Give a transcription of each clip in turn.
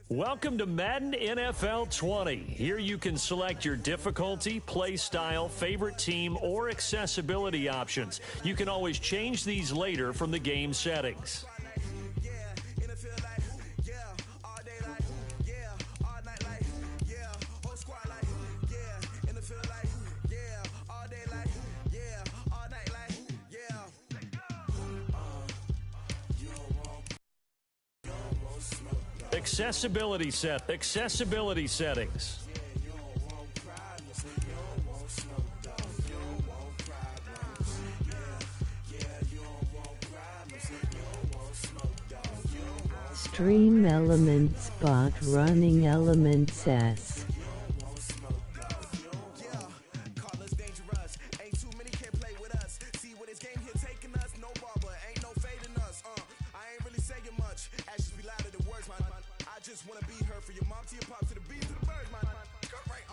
Welcome to Madden NFL 20. Here you can select your difficulty, play style, favorite team, or accessibility options. You can always change these later from the game settings. Accessibility settings. Stream elements bot running elements S.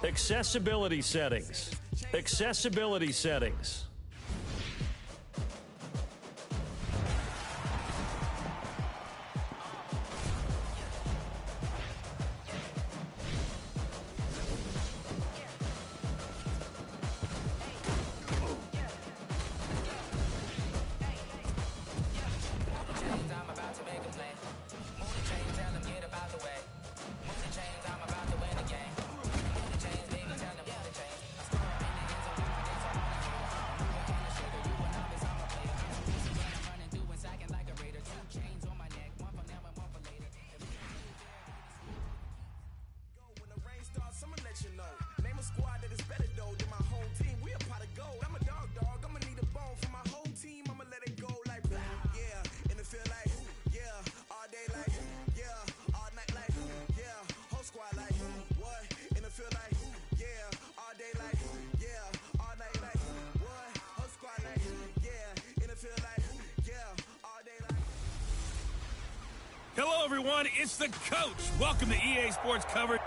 Accessibility settings. Accessibility settings. Hello, everyone. It's the coach. Welcome to EA Sports coverage.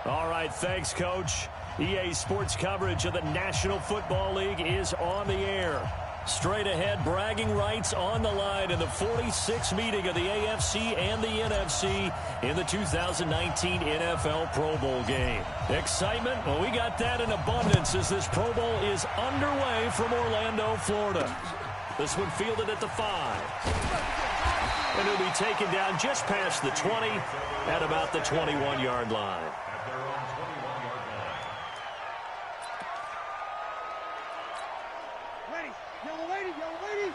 All right, thanks, Coach. EA Sports coverage of the National Football League is on the air. Straight ahead, bragging rights on the line in the 46th meeting of the AFC and the NFC in the 2019 NFL Pro Bowl game. Excitement? Well, we got that in abundance as this Pro Bowl is underway from Orlando, Florida. This one fielded at the 5. And it'll be taken down just past the 20 at about the 21-yard line. Ready, young lady, young lady.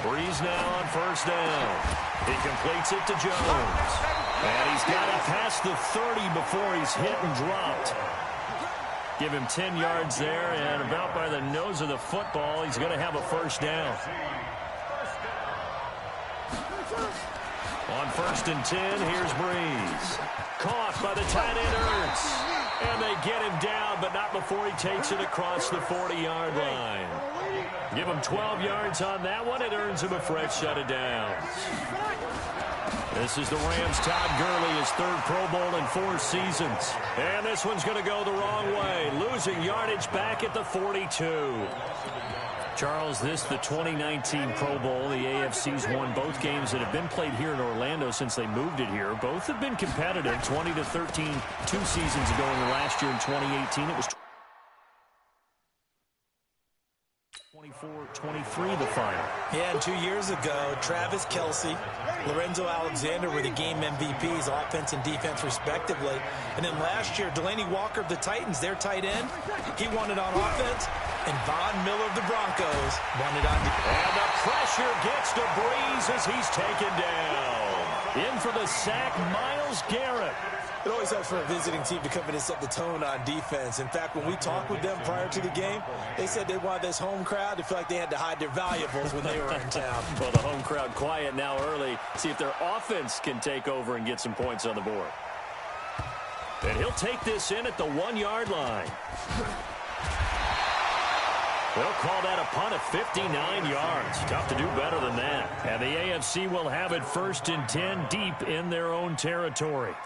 Breeze now on first down. He completes it to Jones. And he's got it past the 30 before he's hit and dropped. Give him 10 yards there, and about by the nose of the football, he's going to have a first down. On 1st and 10, here's Breeze. Caught by the tight end, Ertz. And they get him down, but not before he takes it across the 40-yard line. Give him 12 yards on that one. It earns him a fresh set of downs. This is the Rams' Todd Gurley, his 3rd Pro Bowl in 4 seasons. And this one's going to go the wrong way, losing yardage back at the 42. Charles, this the 2019 Pro Bowl. The AFC's won both games that have been played here in Orlando since they moved it here. Both have been competitive, 20-13 2 seasons ago, and last year in 2018 it was 24-23 the final. Yeah, and 2 years ago, Travis Kelce, Lorenzo Alexander were the game MVPs, offense and defense respectively. And then last year, Delaney Walker of the Titans, their tight end, he won it on offense. And Von Miller of the Broncos won it on defense. And the pressure gets to Breeze as he's taken down. In for the sack, Myles Garrett. It always helps for a visiting team to come in and set the tone on defense. In fact, when we talked with them prior to the game, they said they wanted this home crowd to feel like they had to hide their valuables when they were in town. Well, the home crowd quiet now early. See if their offense can take over and get some points on the board. And he'll take this in at the 1-yard line. They'll call that a punt of 59 yards. Tough to do better than that. And the AFC will have it 1st and 10 deep in their own territory.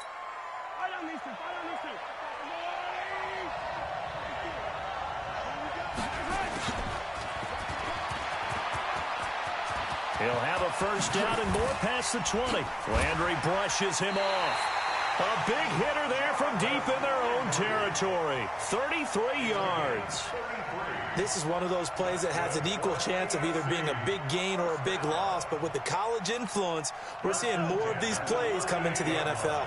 He'll have a first down and more past the 20. Landry brushes him off. A big hitter there from deep in their own territory. 33 yards. This is one of those plays that has an equal chance of either being a big gain or a big loss, but with the college influence, we're seeing more of these plays come into the NFL.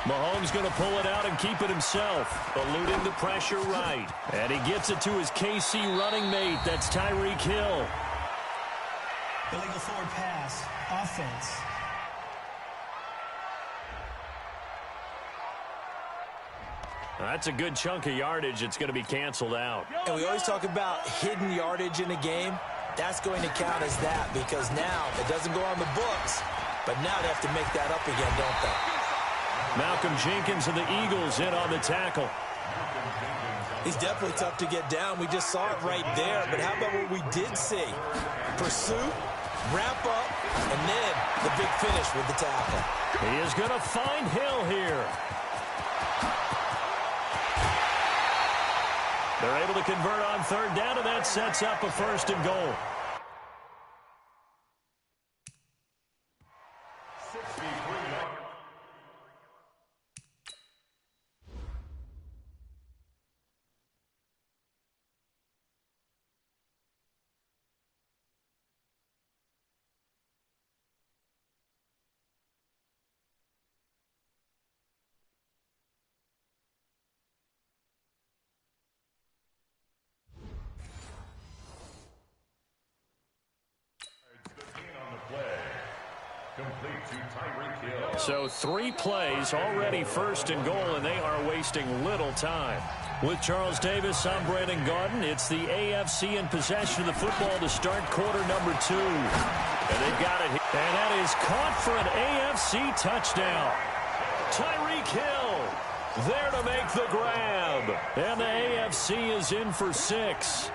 Mahomes going to pull it out and keep it himself, eluding the pressure right. And he gets it to his KC running mate. That's Tyreek Hill. Illegal forward pass, offense. That's a good chunk of yardage. It's going to be canceled out. And we always talk about hidden yardage in a game. That's going to count as that because now it doesn't go on the books, but now they have to make that up again, don't they? Malcolm Jenkins and the Eagles in on the tackle. He's definitely tough to get down. We just saw it right there, but how about what we did see? Pursuit, wrap up, and then the big finish with the tackle. He is going to find Hill here. They're able to convert on third down, and that sets up a first and goal. So 3 plays, already first and goal, and they are wasting little time. With Charles Davis, I'm Brandon Gaudin. It's the AFC in possession of the football to start quarter number 2. And they've got it. And that is caught for an AFC touchdown. Tyreek Hill there to make the grab. And the AFC is in for 6.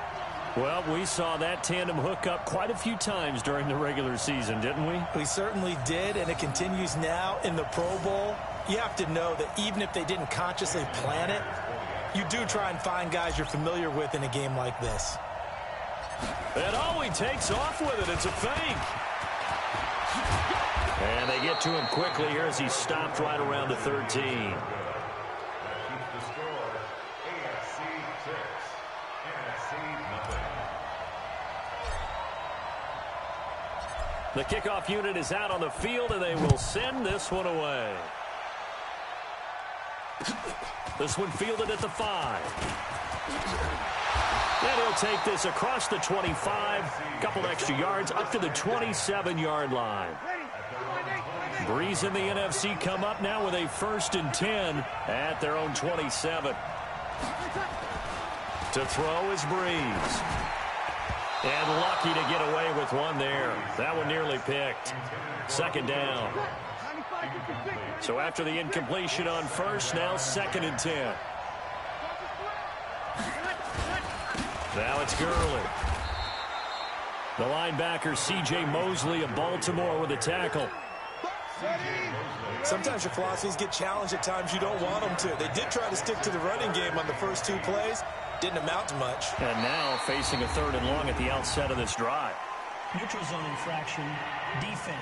Well, we saw that tandem hook up quite a few times during the regular season, didn't we? We certainly did, and it continues now in the Pro Bowl. You have to know that even if they didn't consciously plan it, you do try and find guys you're familiar with in a game like this. And he takes off with it. It's a fake. And they get to him quickly here as he stopped right around the 13. The kickoff unit is out on the field, and they will send this one away. This one fielded at the 5. And he'll take this across the 25, a couple extra yards, up to the 27-yard line. Breeze and the NFC come up now with a 1st and 10 at their own 27. To throw is Breeze. And lucky to get away with one there. That one nearly picked. 2nd down. So after the incompletion on first, now 2nd and 10. Now it's Gurley. The linebacker, C.J. Mosley of Baltimore with a tackle. Sometimes your philosophies get challenged at times you don't want them to. They did try to stick to the running game on the first 2 plays. Didn't amount to much. And now facing a 3rd and long at the outset of this drive. Neutral zone infraction, defense.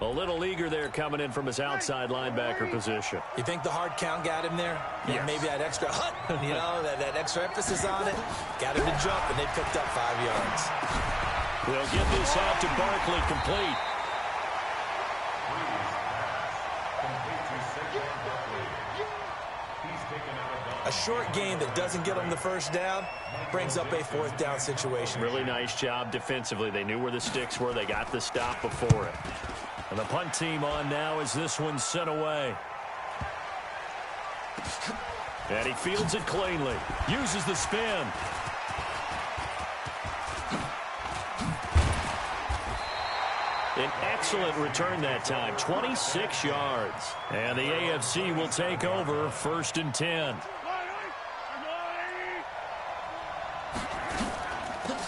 A little eager there coming in from his outside linebacker position. You think the hard count got him there? Yes. Maybe that extra that extra emphasis on it. Got him to jump, and they picked up 5 yards. They'll get this out to Barkley, complete. A short gain that doesn't get them the first down brings up a 4th down situation. Really nice job defensively. They knew where the sticks were. They got the stop before it. And the punt team on now as this one's sent away. And he fields it cleanly. Uses the spin. An excellent return that time. 26 yards. And the AFC will take over 1st and 10.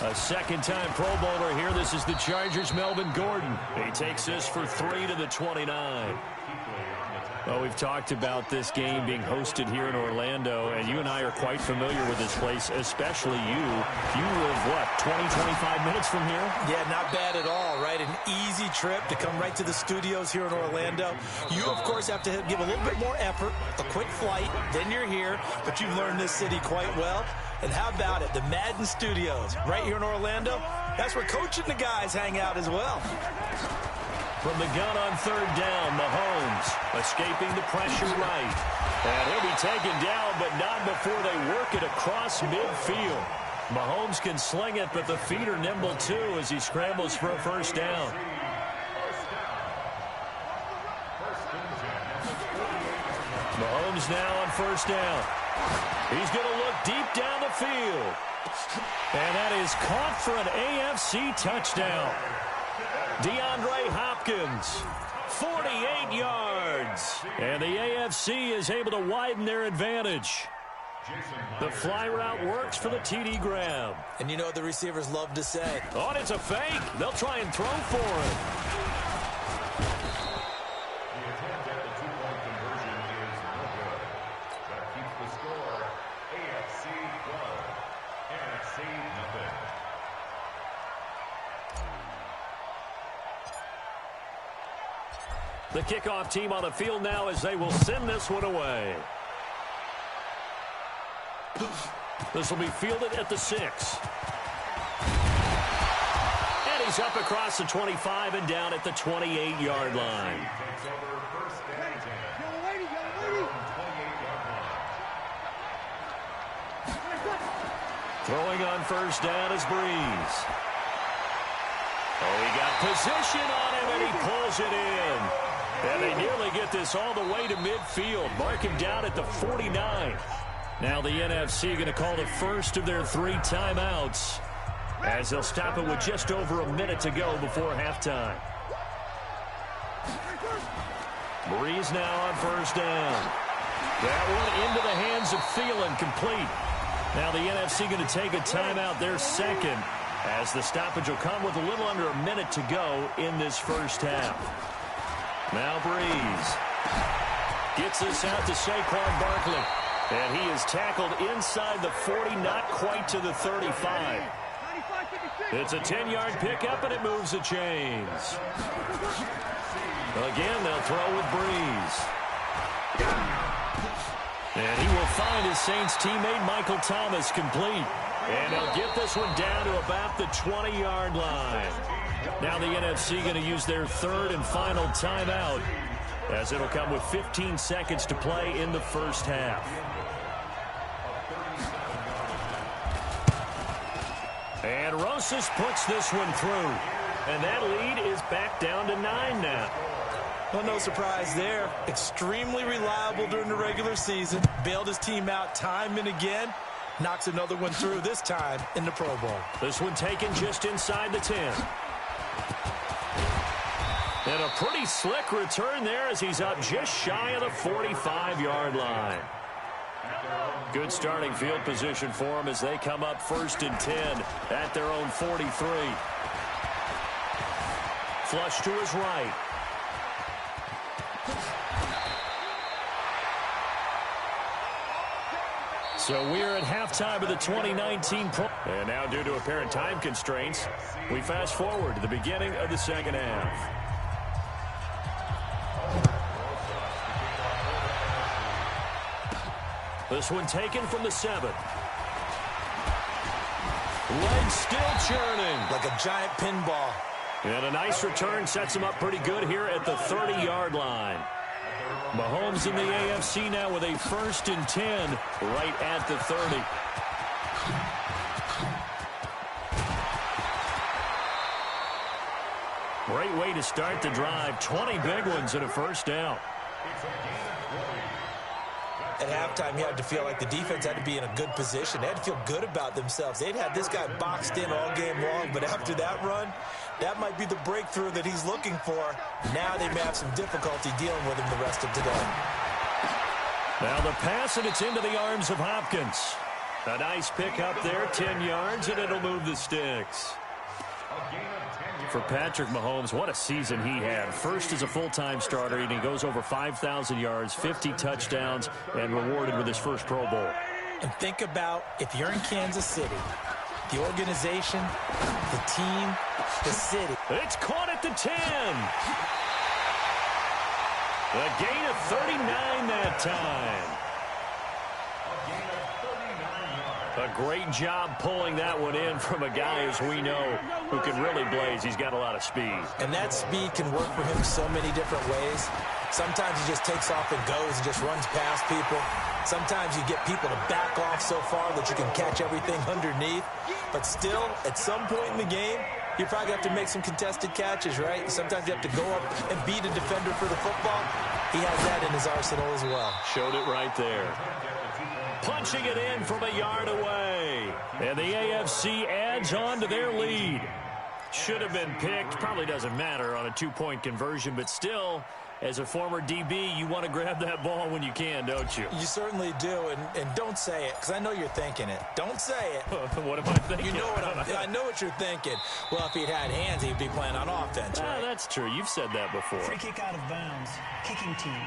A 2nd-time Pro Bowler here. This is the Chargers' Melvin Gordon. He takes this for 3 to the 29. Well, we've talked about this game being hosted here in Orlando, and you and I are quite familiar with this place, especially you. You live, what, 20, 25 minutes from here? Yeah, not bad at all, right? An easy trip to come right to the studios here in Orlando. You, of course, have to give a little bit more effort, a quick flight, then you're here, but you've learned this city quite well. And how about it, the Madden Studios right here in Orlando? That's where Coach and the guys hang out as well. From the gun on third down, Mahomes escaping the pressure right. And he'll be taken down, but not before they work it across midfield. Mahomes can sling it, but the feet are nimble too as he scrambles for a first down. Mahomes now on first down. He's going to look deep down the field. And that is caught for an AFC touchdown. DeAndre Hopkins, 48 yards. And the AFC is able to widen their advantage. The fly route works for the TD grab. And you know what the receivers love to say? Oh, and it's a fake. They'll try and throw for it. The attempt at the two-point conversion is no good. That keeps the score AFC 12, NFC nothing. The kickoff team on the field now as they will send this one away. This will be fielded at the 6. And he's up across the 25 and down at the 28-yard line. Throwing on first down is Breeze. Oh, he got position on him, and he pulls it in. And they nearly get this all the way to midfield. Mark him down at the 49. Now the NFC going to call the first of their 3 timeouts as they'll stop it with just over a minute to go before halftime. Breeze now on first down. That one into the hands of Thielen, complete. Now the NFC going to take a timeout, their second, as the stoppage will come with a little under a minute to go in this first half. Now Breeze gets this out to Saquon Barkley. And he is tackled inside the 40, not quite to the 35. It's a 10-yard pickup, and it moves the chains. Again, they'll throw with Breeze. And he will find his Saints teammate Michael Thomas complete. And they'll get this one down to about the 20-yard line. Now the NFC going to use their third and final timeout, as it'll come with 15 seconds to play in the first half. And Rosas puts this one through. And that lead is back down to 9 now. Well, no surprise there. Extremely reliable during the regular season. Bailed his team out time and again. Knocks another one through, this time in the Pro Bowl. This one taken just inside the 10. And a pretty slick return there as he's up just shy of the 45-yard line. Good starting field position for them as they come up first and 10 at their own 43. Flush to his right. So we're at halftime of the 2019 Pro. And now, due to apparent time constraints, we fast forward to the beginning of the second half. This one taken from the 7. Legs still churning. Like a giant pinball. And a nice return sets him up pretty good here at the 30-yard line. Mahomes in the AFC now with a 1st and 10 right at the 30. Great way to start the drive. 20 big ones and a first down. At halftime, you had to feel like the defense had to be in a good position. They had to feel good about themselves. They'd had this guy boxed in all game long, but after that run, that might be the breakthrough that he's looking for. Now they may have some difficulty dealing with him the rest of today. Now the pass, and it's into the arms of Hopkins. A nice pick up there, 10 yards, and it'll move the sticks. For Patrick Mahomes, what a season he had. First as a full-time starter, and he goes over 5,000 yards, 50 touchdowns, and rewarded with his first Pro Bowl. And think about if you're in Kansas City, the organization, the team, the city. It's caught at the 10. A gain of 39 that time. A great job pulling that one in from a guy, as we know, who can really blaze. He's got a lot of speed. And that speed can work for him so many different ways. Sometimes he just takes off and goes and just runs past people. Sometimes you get people to back off so far that you can catch everything underneath. But still, at some point in the game, you probably have to make some contested catches, right? Sometimes you have to go up and beat a defender for the football. He has that in his arsenal as well. Showed it right there. Punching it in from a yard away. And the AFC adds on to their lead. Should have been picked. Probably doesn't matter on a two-point conversion, but still, as a former DB, you want to grab that ball when you can, don't you? You certainly do, and don't say it, because I know you're thinking it. Don't say it. What am I thinking? You know I know what you're thinking. Well, if he'd had hands, he'd be playing on offense, right? That's true. You've said that before. Free kick out of bounds. Kicking team.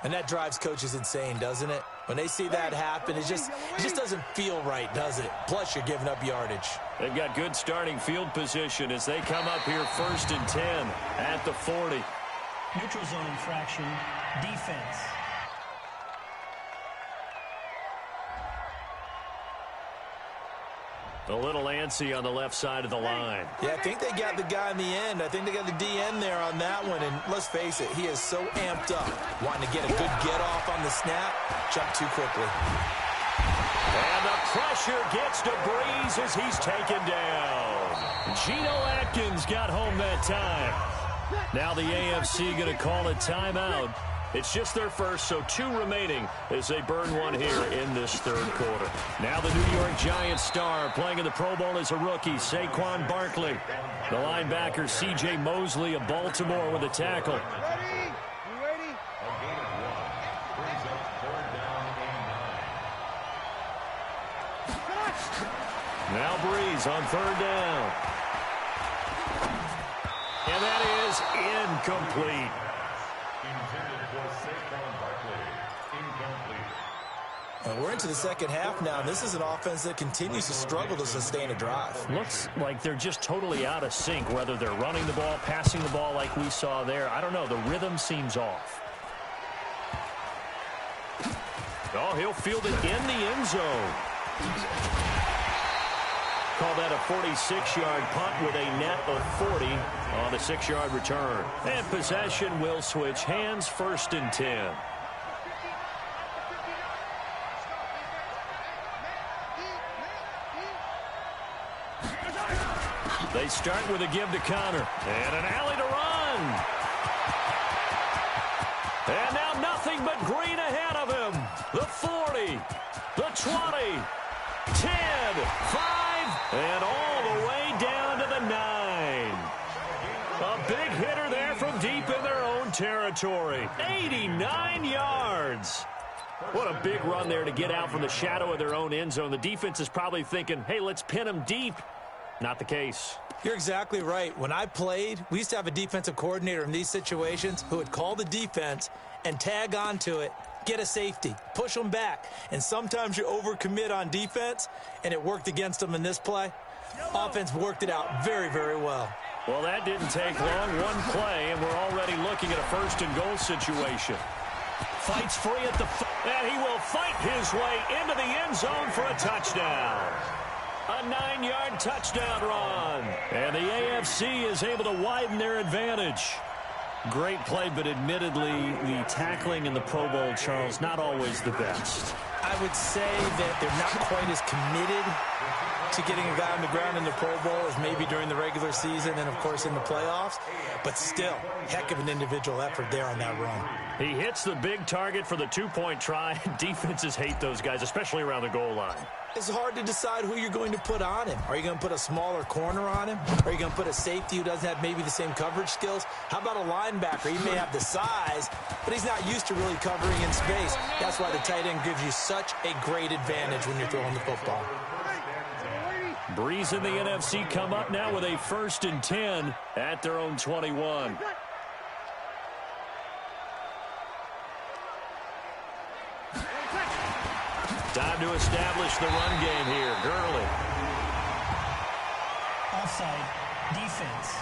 And that drives coaches insane, doesn't it? When they see that happen, it just doesn't feel right, does it? Plus, you're giving up yardage. They've got good starting field position as they come up here 1st and 10 at the 40. Neutral zone infraction. Defense. A little antsy on the left side of the line. Yeah, I think they got the guy in the end. I think they got the DN there on that one. And let's face it, he is so amped up, wanting to get a good get-off on the snap, jump too quickly. And the pressure gets to Breeze as he's taken down. Geno Atkins got home that time. Now the AFC going to call a timeout. It's just their first, so 2 remaining as they burn one here in this 3rd quarter. Now the New York Giants star playing in the Pro Bowl as a rookie, Saquon Barkley. The linebacker, C.J. Mosley of Baltimore with a tackle. Now Breeze on 3rd down. And that is incomplete. We're into the second half now, and this is an offense that continues to struggle to sustain a drive. Looks like they're just totally out of sync, whether they're running the ball, passing the ball like we saw there. I don't know. The rhythm seems off. Oh, he'll field it in the end zone. Call that a 46-yard punt with a net of 40 on the 6-yard return. And possession will switch hands, 1st and 10. They start with a give to Connor. And an alley to run. And now nothing but green ahead of him. The 40, the 20, 10, 5, and all the way down to the 9. A big hitter there from deep in their own territory. 89 yards. What a big run there to get out from the shadow of their own end zone. The defense is probably thinking, hey, let's pin them deep. Not the case. You're exactly right. When I played, we used to have a defensive coordinator in these situations who would call the defense and tag onto it, get a safety, push them back. And sometimes you overcommit on defense, and it worked against them in this play. Offense worked it out very, very well. Well, that didn't take long. One play, and we're already looking at a 1st and goal situation. Fights free at the... And he will fight his way into the end zone for a touchdown. A 9-yard touchdown run. And the AFC is able to widen their advantage. Great play, but admittedly, the tackling in the Pro Bowl, Charles, not always the best. I would say that they're not quite as committed to getting a guy on the ground in the Pro Bowl as maybe during the regular season and, of course, in the playoffs. But still, heck of an individual effort there on that run. He hits the big target for the 2-point try. Defenses hate those guys, especially around the goal line. It's hard to decide who you're going to put on him. Are you going to put a smaller corner on him? Are you going to put a safety who doesn't have maybe the same coverage skills? How about a linebacker? He may have the size, but he's not used to really covering in space. That's why the tight end gives you such a great advantage when you're throwing the football. Breeze and the NFC come up now with a 1st and 10 at their own 21. Time to establish the run game here. Gurley. Offside. Defense.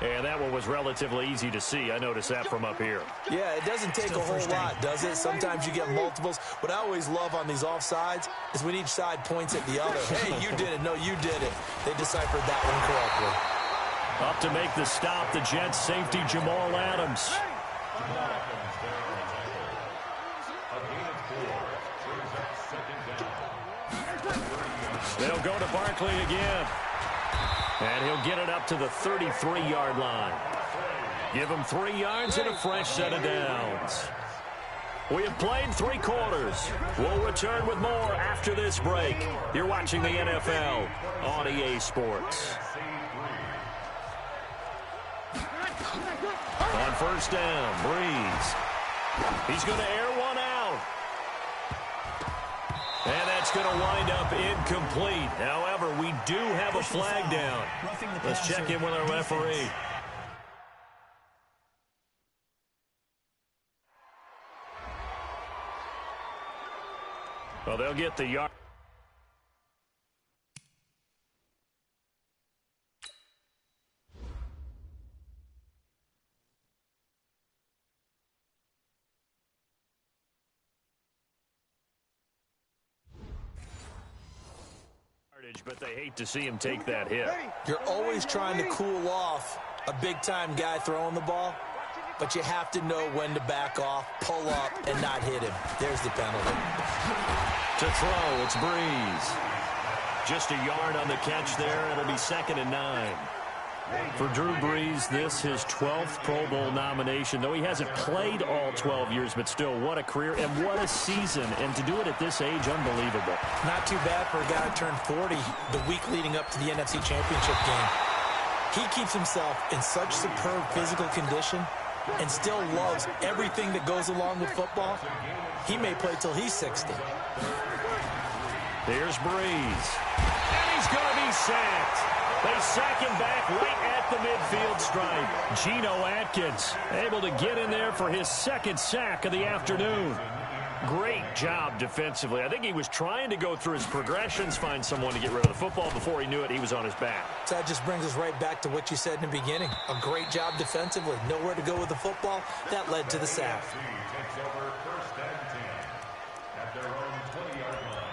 And that one was relatively easy to see. I noticed that from up here. Yeah, it doesn't take a whole lot, does it? Sometimes you get multiples. What I always love on these offsides is when each side points at the other. Hey, you did it. No, you did it. They deciphered that one correctly. Up to make the stop, the Jets safety Jamal Adams. They'll go to Barkley again. And he'll get it up to the 33-yard line. Give him 3 yards and a fresh set of downs. We have played 3 quarters. We'll return with more after this break. You're watching the NFL on EA Sports. On 1st down, Breeze. He's going to air one out. And that's going to wind up incomplete. However, we do have a flag down. Let's check in with our referee. Well, they'll get the yard. But they hate to see him take that hit. You're always trying to cool off a big-time guy throwing the ball, but you have to know when to back off, pull up, and not hit him. There's the penalty. To throw, it's Breeze. Just a yard on the catch there. It'll be 2nd and 9. For Drew Brees, this his 12th Pro Bowl nomination. Though he hasn't played all 12 years, but still, what a career and what a season. And to do it at this age, unbelievable. Not too bad for a guy who turned 40 the week leading up to the NFC Championship game. He keeps himself in such superb physical condition and still loves everything that goes along with football. He may play till he's 60. Here's Breeze. And he's going to be sacked. They sack him back right at the midfield stripe. Geno Atkins able to get in there for his 2nd sack of the afternoon. Great job defensively. I think he was trying to go through his progressions, find someone to get rid of the football. Before he knew it, he was on his back. So that just brings us right back to what you said in the beginning. A great job defensively. Nowhere to go with the football. That led to the sack. Takes over 1st and 10 at their own 20-yard line.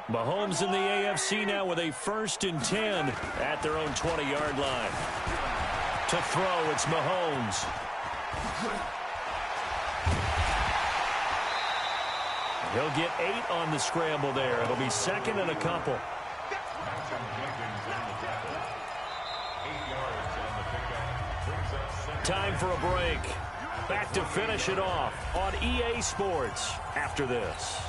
Mahomes in the AFC now with a 1st and 10 at their own 20-yard line. To throw, it's Mahomes. He'll get 8 on the scramble there. It'll be 2nd and a couple. Time for a break. Back to finish it off on EA Sports after this.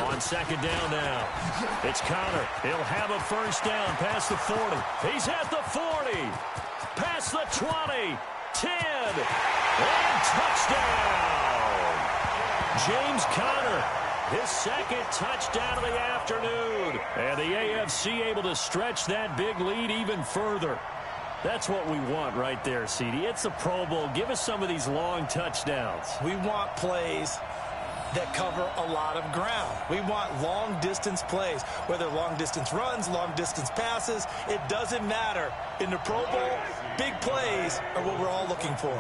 On 2nd down now, it's Connor. He'll have a 1st down past the 40. He's at the 40, past the 20, 10, and touchdown. James Conner, his 2nd touchdown of the afternoon. And the AFC able to stretch that big lead even further. That's what we want right there, CD. It's the Pro Bowl. Give us some of these long touchdowns. We want plays that cover a lot of ground. We want long-distance plays, whether long-distance runs, long-distance passes. It doesn't matter. In the Pro Bowl, big plays are what we're all looking for.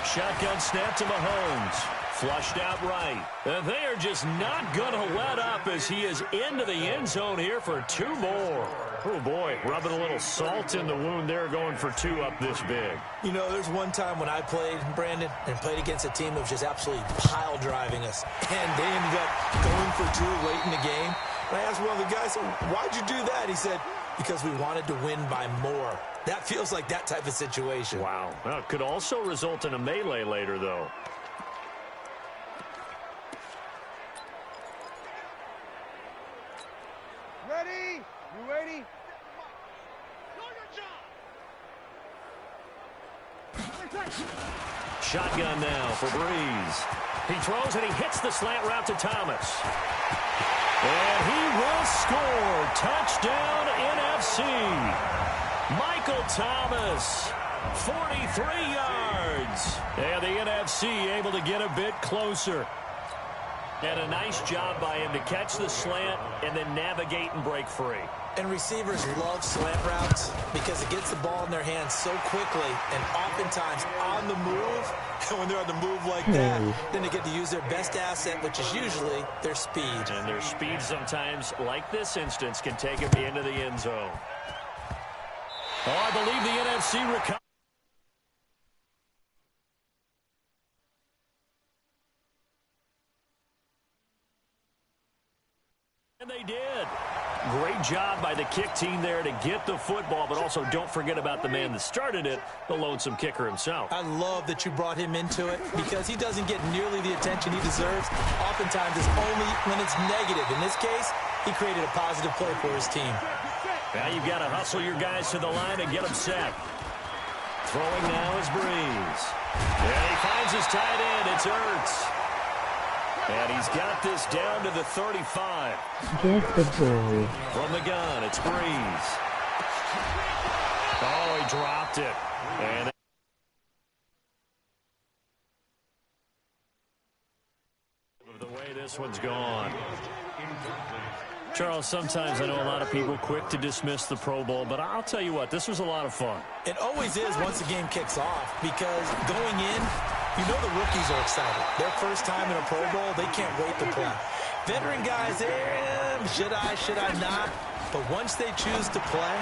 Shotgun snap to Mahomes. Flushed out right. And they are just not going to let up as he is into the end zone here for 2 more. Oh, boy, rubbing a little salt in the wound there, going for 2 up this big. You know, there's one time when I played, Brandon, and played against a team that was just absolutely pile driving us. And they ended up going for 2 late in the game. And I asked one of the guys, why'd you do that? He said, because we wanted to win by more. That feels like that type of situation. Wow. Well, it could also result in a melee later, though. ready? You ready? Shotgun now for Breeze. He throws and he hits the slant route to Thomas. And he will score. Touchdown NFC. Michael Thomas, 43 yards. And the NFC able to get a bit closer. And a nice job by him to catch the slant and then navigate and break free. And receivers love slant routes because it gets the ball in their hands so quickly and oftentimes on the move. And when they're on the move like that, then they get to use their best asset, which is usually their speed. And their speed sometimes, like this instance, can take them into the end zone. Oh, I believe the NFC recovers. And they did. Great job by the kick team there to get the football, but also don't forget about the man that started it, the lonesome kicker himself. I love that you brought him into it because he doesn't get nearly the attention he deserves. Oftentimes it's only when it's negative. In this case, he created a positive play for his team. Now you've got to hustle your guys to the line and get them set. Throwing now is Breeze. And he finds his tight end. It's Ertz. And he's got this down to the 35. Get the ball. From the gun, it's Breeze. Oh, he dropped it. And the way this one's gone. Charles, sometimes I know a lot of people quick to dismiss the Pro Bowl, but I'll tell you what, this was a lot of fun. It always is once the game kicks off because going in, you know the rookies are excited. Their first time in a Pro Bowl, they can't wait to play. Veteran guys, should I not? But once they choose to play,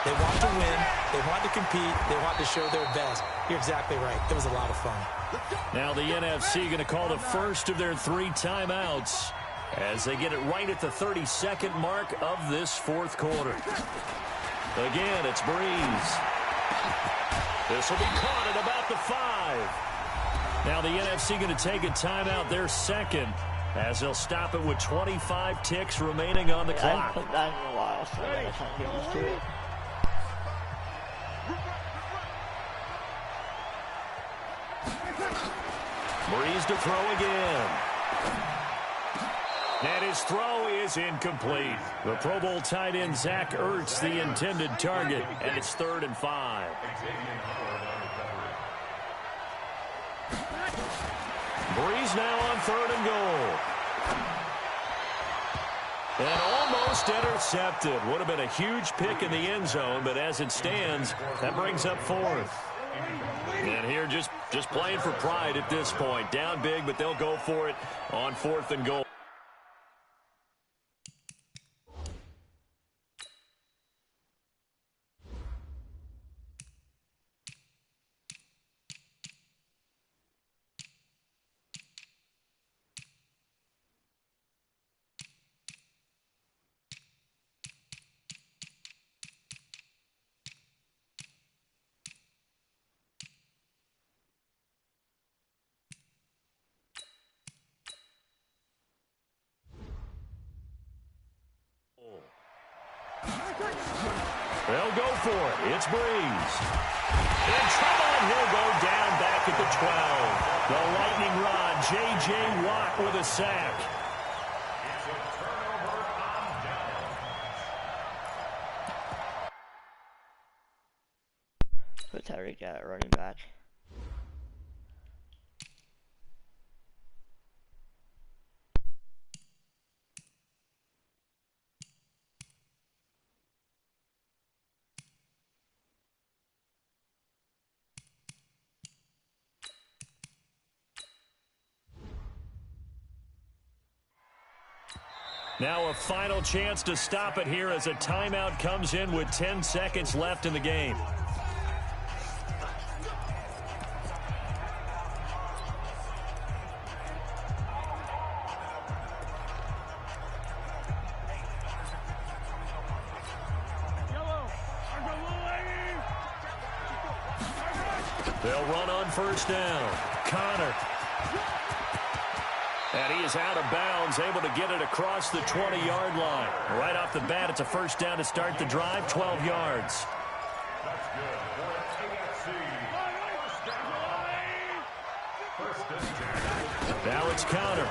they want to win, they want to compete, they want to show their best. You're exactly right. It was a lot of fun. Now the NFC going to call the first of their 3 timeouts as they get it right at the 32nd mark of this fourth quarter. Again, it's Breeze. This will be caught at about the 5. Now the NFC going to take a timeout, their second, as they'll stop it with 25 ticks remaining on the clock. I haven't put that in a while, so I can't get used to it. Breeze to throw again. And his throw is incomplete. The Pro Bowl tight end Zach Ertz, the intended target, and it's 3rd and 5. Breeze now on 3rd and goal. And almost intercepted. Would have been a huge pick in the end zone, but as it stands, that brings up 4th. And here just playing for pride at this point. Down big, but they'll go for it on 4th and goal. They'll go for it. It's Breeze. In trouble, and he'll go down back at the 12. The lightning rod, J.J. Watt with a sack. It's a turnover on down. Put Tyreek at running back. Now a final chance to stop it here as a timeout comes in with 10 seconds left in the game. They'll run on 1st down. Connor. And he is out of bounds, able to get it across the 20-yard line. Right off the bat, it's a first down to start the drive, 12 yards. That's good for AFC. Now it's counter.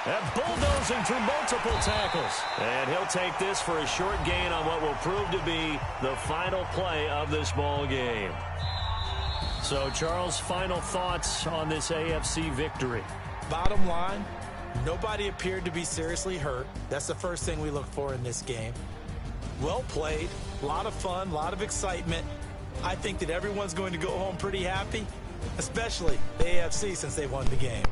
And bulldozing through multiple tackles. And he'll take this for a short gain on what will prove to be the final play of this ball game. So, Charles, final thoughts on this AFC victory? Bottom line, nobody appeared to be seriously hurt. That's the first thing we look for in this game. Well played, a lot of fun, a lot of excitement. I think that everyone's going to go home pretty happy, especially the AFC since they won the game.